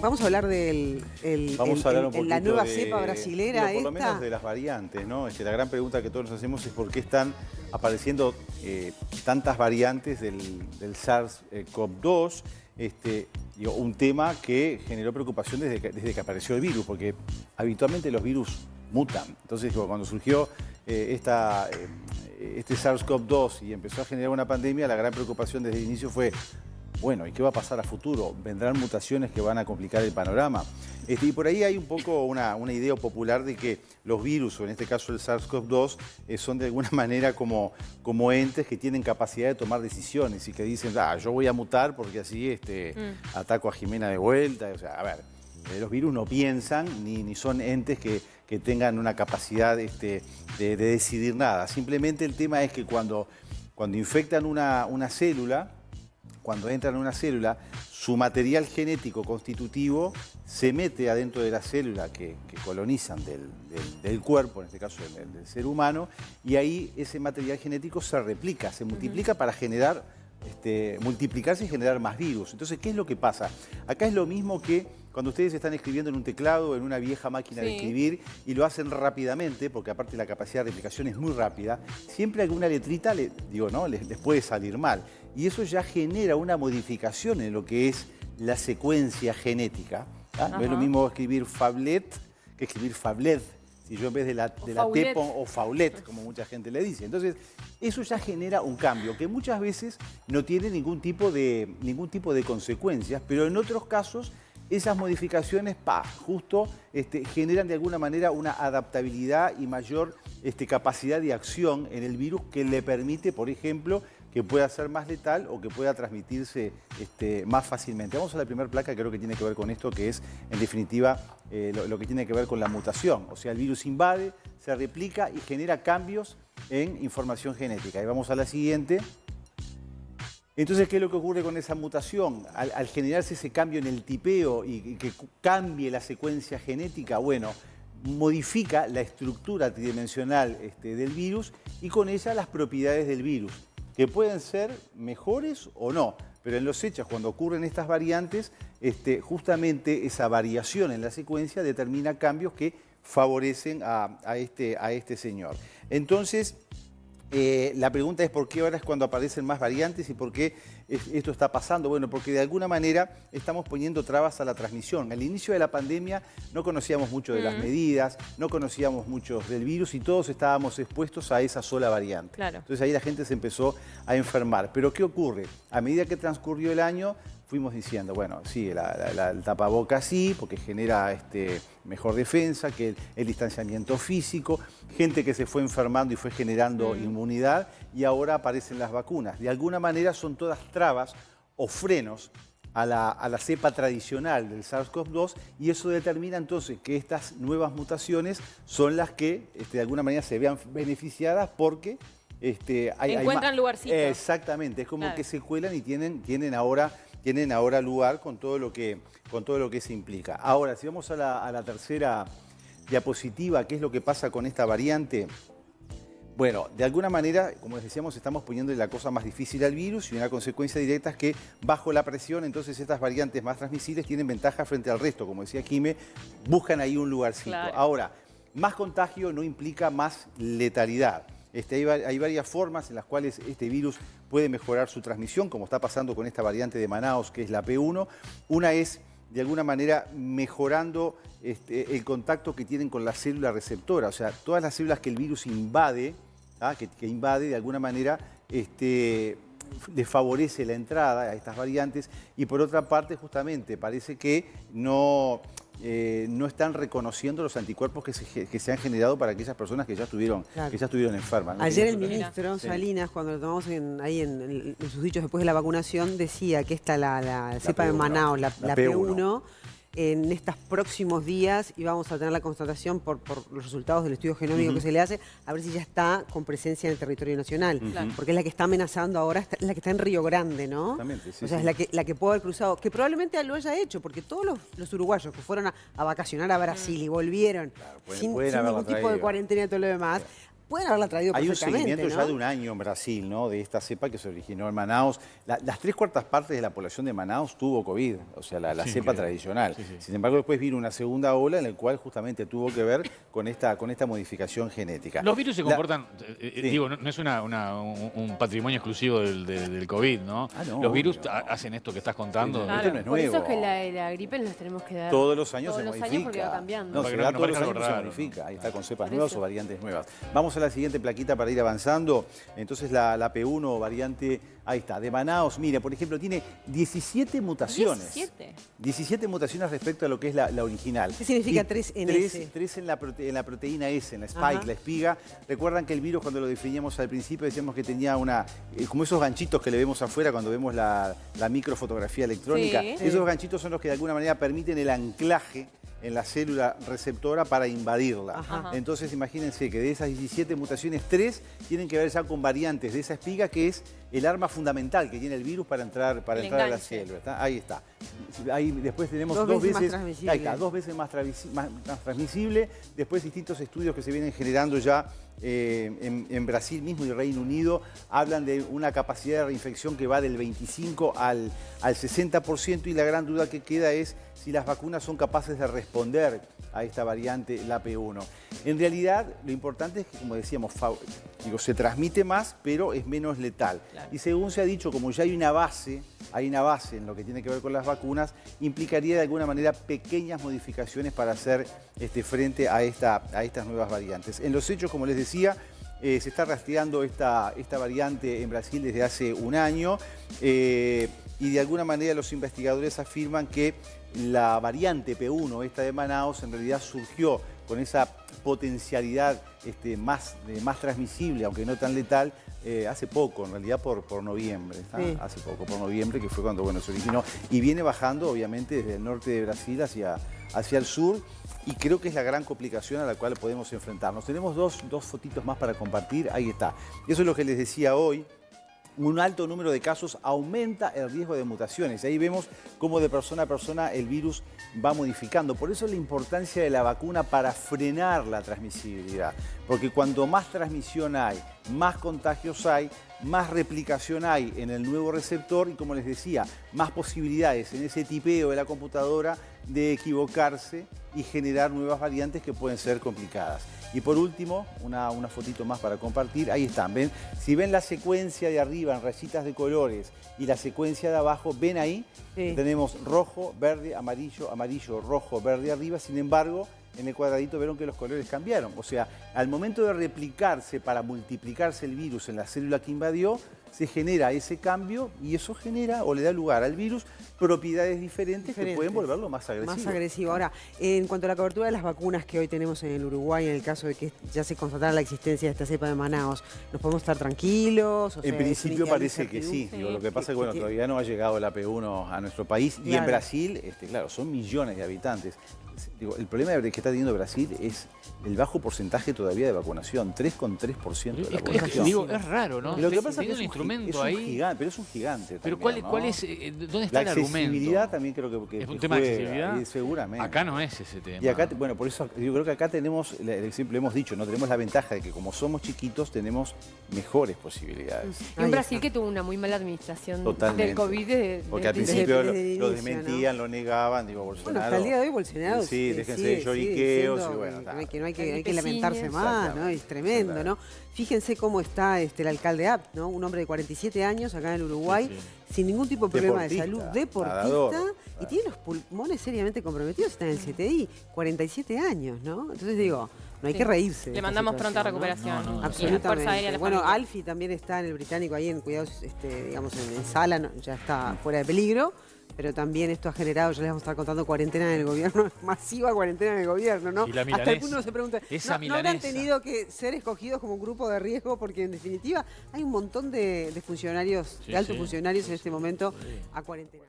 Vamos a hablar del Vamos a hablar un poquito la nueva de, cepa brasilera por lo esta. menos de las variantes, ¿no? La gran pregunta que todos nos hacemos es por qué están apareciendo tantas variantes del SARS-CoV-2. Un tema que generó preocupación desde que apareció el virus, porque habitualmente los virus mutan. Entonces, cuando surgió este SARS-CoV-2 y empezó a generar una pandemia, la gran preocupación desde el inicio fue: bueno, ¿y qué va a pasar a futuro? ¿Vendrán mutaciones que van a complicar el panorama? Y por ahí hay un poco una idea popular de que los virus, o en este caso el SARS-CoV-2, son de alguna manera como entes que tienen capacidad de tomar decisiones y que dicen, yo voy a mutar porque así ataco a Jimena de vuelta. O sea, a ver, los virus no piensan ni son entes que tengan una capacidad de decidir nada. Simplemente el tema es que cuando infectan una célula, cuando entran en una célula, su material genético constitutivo se mete adentro de la célula que colonizan del cuerpo, en este caso del ser humano, y ahí ese material genético se replica, se multiplica para generar, multiplicarse y generar más virus. Entonces, ¿qué es lo que pasa? Acá es lo mismo que cuando ustedes están escribiendo en un teclado o en una vieja máquina de escribir y lo hacen rápidamente, porque aparte la capacidad de replicación es muy rápida, siempre alguna letrita les puede salir mal. Y eso ya genera una modificación en lo que es la secuencia genética. No es lo mismo escribir Fablet que escribir Fablet. Si yo en vez de la T pongo Faulet, como mucha gente le dice. Entonces, eso ya genera un cambio que muchas veces no tiene ningún tipo de consecuencias, pero en otros casos esas modificaciones, justo generan de alguna manera una adaptabilidad y mayor capacidad de acción en el virus que le permite, por ejemplo, que pueda ser más letal o que pueda transmitirse más fácilmente. Vamos a la primera placa, que creo que tiene que ver con esto, que es, en definitiva, lo que tiene que ver con la mutación. O sea, el virus invade, se replica y genera cambios en información genética. Y vamos a la siguiente. Entonces, ¿qué es lo que ocurre con esa mutación? Al generarse ese cambio en el tipeo y que cambie la secuencia genética, bueno, modifica la estructura tridimensional del virus y con ella las propiedades del virus, que pueden ser mejores o no, pero en los hechos, cuando ocurren estas variantes, justamente esa variación en la secuencia determina cambios que favorecen a este señor. Entonces, la pregunta es por qué ahora es cuando aparecen más variantes y por qué esto está pasando. Bueno, porque de alguna manera estamos poniendo trabas a la transmisión. Al inicio de la pandemia no conocíamos mucho de las medidas, no conocíamos mucho del virus y todos estábamos expuestos a esa sola variante. Claro. Entonces ahí la gente se empezó a enfermar. Pero ¿qué ocurre? A medida que transcurrió el año, fuimos diciendo, bueno, sí, el tapaboca sí, porque genera mejor defensa, que el distanciamiento físico, gente que se fue enfermando y fue generando inmunidad, y ahora aparecen las vacunas. De alguna manera son todas trabas o frenos a la cepa tradicional del SARS-CoV-2, y eso determina entonces que estas nuevas mutaciones son las que de alguna manera se vean beneficiadas porque encuentran lugarcito. Exactamente, es como que se cuelan y tienen ahora lugar con todo lo que se implica. Ahora, si vamos a la tercera diapositiva, ¿qué es lo que pasa con esta variante? Bueno, de alguna manera, como les decíamos, estamos poniéndole la cosa más difícil al virus y una consecuencia directa es que bajo la presión, entonces estas variantes más transmisibles tienen ventaja frente al resto. Como decía Jimé, buscan ahí un lugarcito. Claro. Ahora, más contagio no implica más letalidad. Hay varias formas en las cuales este virus puede mejorar su transmisión, como está pasando con esta variante de Manaos, que es la P1. Una es, de alguna manera, mejorando el contacto que tienen con la célula receptora. O sea, todas las células que el virus invade, que invade, de alguna manera, le favorece la entrada a estas variantes. Y por otra parte, justamente, parece que no están reconociendo los anticuerpos que se han generado para aquellas personas que ya estuvieron enfermas, ¿no? Ayer el ministro Salinas, cuando lo tomamos ahí en sus dichos después de la vacunación, decía que la cepa de Manaos, la P1, en estos próximos días íbamos a tener la constatación por los resultados del estudio genómico que se le hace, a ver si ya está con presencia en el territorio nacional. Porque es la que está amenazando ahora, es la que está en Río Grande, ¿no? Exactamente, sí, o sea, es la que puede haber cruzado, que probablemente lo haya hecho, porque todos los uruguayos que fueron a vacacionar a Brasil y volvieron sin ningún tipo de cuarentena y todo lo demás, pueden haberla traído perfectamente. Hay un seguimiento ¿no? ya de un año en Brasil, ¿no? De esta cepa que se originó en Manaus. Las 3/4 partes de la población de Manaus tuvo COVID, o sea, la cepa tradicional. Sí. Sin embargo, después vino una segunda ola en la cual justamente tuvo que ver con esta modificación genética. Los virus se comportan, digo, no es un patrimonio exclusivo del COVID, ¿no? No, los virus hacen esto que estás contando. Claro, esto no es por nuevo. eso es que la gripe nos tenemos que dar todos los años se todos los modifica. años porque va cambiando. No, Para se que da no todos los parezca años algo se raro, modifica. ¿no? Ahí está, con cepas Por nuevas eso. o variantes nuevas. Vamos a la siguiente plaquita para ir avanzando. Entonces la P1 variante, ahí está, de Manaus. Mira, por ejemplo, tiene 17 mutaciones. 17 mutaciones respecto a lo que es la original. ¿Qué significa 3 en S? 3 en la proteína S, en la spike, la espiga. Recuerdan que el virus, cuando lo definíamos al principio, decíamos que tenía como esos ganchitos que le vemos afuera cuando vemos la microfotografía electrónica. Sí. Esos ganchitos son los que de alguna manera permiten el anclaje en la célula receptora para invadirla. Ajá. Entonces imagínense que de esas 17 mutaciones, 3 tienen que ver ya con variantes de esa espiga, que es el arma fundamental que tiene el virus para entrar a la célula. ¿Está? Ahí está. Ahí después tenemos dos veces ahí está, 2 veces más transmisible. Después distintos estudios que se vienen generando ya en Brasil mismo y Reino Unido hablan de una capacidad de reinfección que va del 25 al 60%, y la gran duda que queda es si las vacunas son capaces de responder a esta variante, la P1. En realidad, lo importante es que, como decíamos, se transmite más, pero es menos letal. Claro. Y según se ha dicho, como ya hay una base en lo que tiene que ver con las vacunas, implicaría de alguna manera pequeñas modificaciones para hacer frente a estas nuevas variantes. En los hechos, como les decía, se está rastreando esta variante en Brasil desde hace un año, y de alguna manera los investigadores afirman que la variante P1, esta de Manaus, en realidad surgió con esa potencialidad más transmisible, aunque no tan letal, hace poco, en realidad por noviembre. Sí. Hace poco, por noviembre, que fue cuando se originó. Y viene bajando, obviamente, desde el norte de Brasil hacia el sur. Y creo que es la gran complicación a la cual podemos enfrentarnos. Tenemos dos fotitos más para compartir. Ahí está. Eso es lo que les decía hoy. Un alto número de casos aumenta el riesgo de mutaciones. Ahí vemos cómo de persona a persona el virus va modificando. Por eso la importancia de la vacuna para frenar la transmisibilidad. Porque cuanto más transmisión hay, más contagios hay, más replicación hay en el nuevo receptor y, como les decía, más posibilidades en ese tipeo de la computadora de equivocarse y generar nuevas variantes que pueden ser complicadas. Y por último, una fotito más para compartir. Ahí están, ¿ven? Si ven la secuencia de arriba en rayitas de colores y la secuencia de abajo, ¿ven ahí? Sí. Tenemos rojo, verde, amarillo, amarillo, rojo, verde arriba. Sin embargo, en el cuadradito vieron que los colores cambiaron. O sea, al momento de replicarse para multiplicarse el virus en la célula que invadió, se genera ese cambio y eso genera o le da lugar al virus propiedades diferentes que pueden volverlo más agresivo. Más agresivo. Ahora, en cuanto a la cobertura de las vacunas que hoy tenemos en el Uruguay, en el caso de que ya se constatara la existencia de esta cepa de Manaus, ¿nos podemos estar tranquilos? En principio parece que sí. Digo, lo que pasa es que todavía no ha llegado la P1 a nuestro país. Claro. Y en Brasil, claro, son millones de habitantes. Digo, el problema que está teniendo Brasil es el bajo porcentaje todavía de vacunación, 3,3% de la población. Digo, es raro, ¿no? Lo que pasa es que es un instrumento ahí. Gigante, pero es un gigante. Pero también, ¿cuál es, ¿dónde está el argumento? La accesibilidad también creo que es un tema de accesibilidad. Seguramente. Acá no es ese tema. Y acá, bueno, por eso yo creo que acá tenemos, siempre hemos dicho, no tenemos la ventaja de que como somos chiquitos tenemos mejores posibilidades. Y en Brasil que tuvo una muy mala administración del COVID. Porque al principio lo desmentían, ¿no? Lo negaban, digo, Bolsonaro. Bueno, hasta el día de hoy Bolsonaro. Sí, déjense de lloriqueos y bueno. Que no hay que lamentarse más, ¿no? Es tremendo, ¿no? Fíjense cómo está el alcalde Abt, ¿no? Un hombre de 47 años acá en el Uruguay, sin ningún tipo de problema de salud, deportista, y tiene los pulmones seriamente comprometidos, está en el CTI, 47 años, ¿no? Entonces digo, no hay que reírse. Le mandamos pronta recuperación. ¿no? Absolutamente. Bueno, Alfie también está en el Británico ahí en cuidados, digamos, en sala, ¿no? Ya está fuera de peligro. Pero también esto ha generado, ya les vamos a estar contando, cuarentena en el gobierno, masiva cuarentena en el gobierno, ¿no? Y la hasta el punto se pregunta, ¿no habrán tenido que ser escogidos como un grupo de riesgo? Porque en definitiva hay un montón de funcionarios, de altos funcionarios en este momento a cuarentena.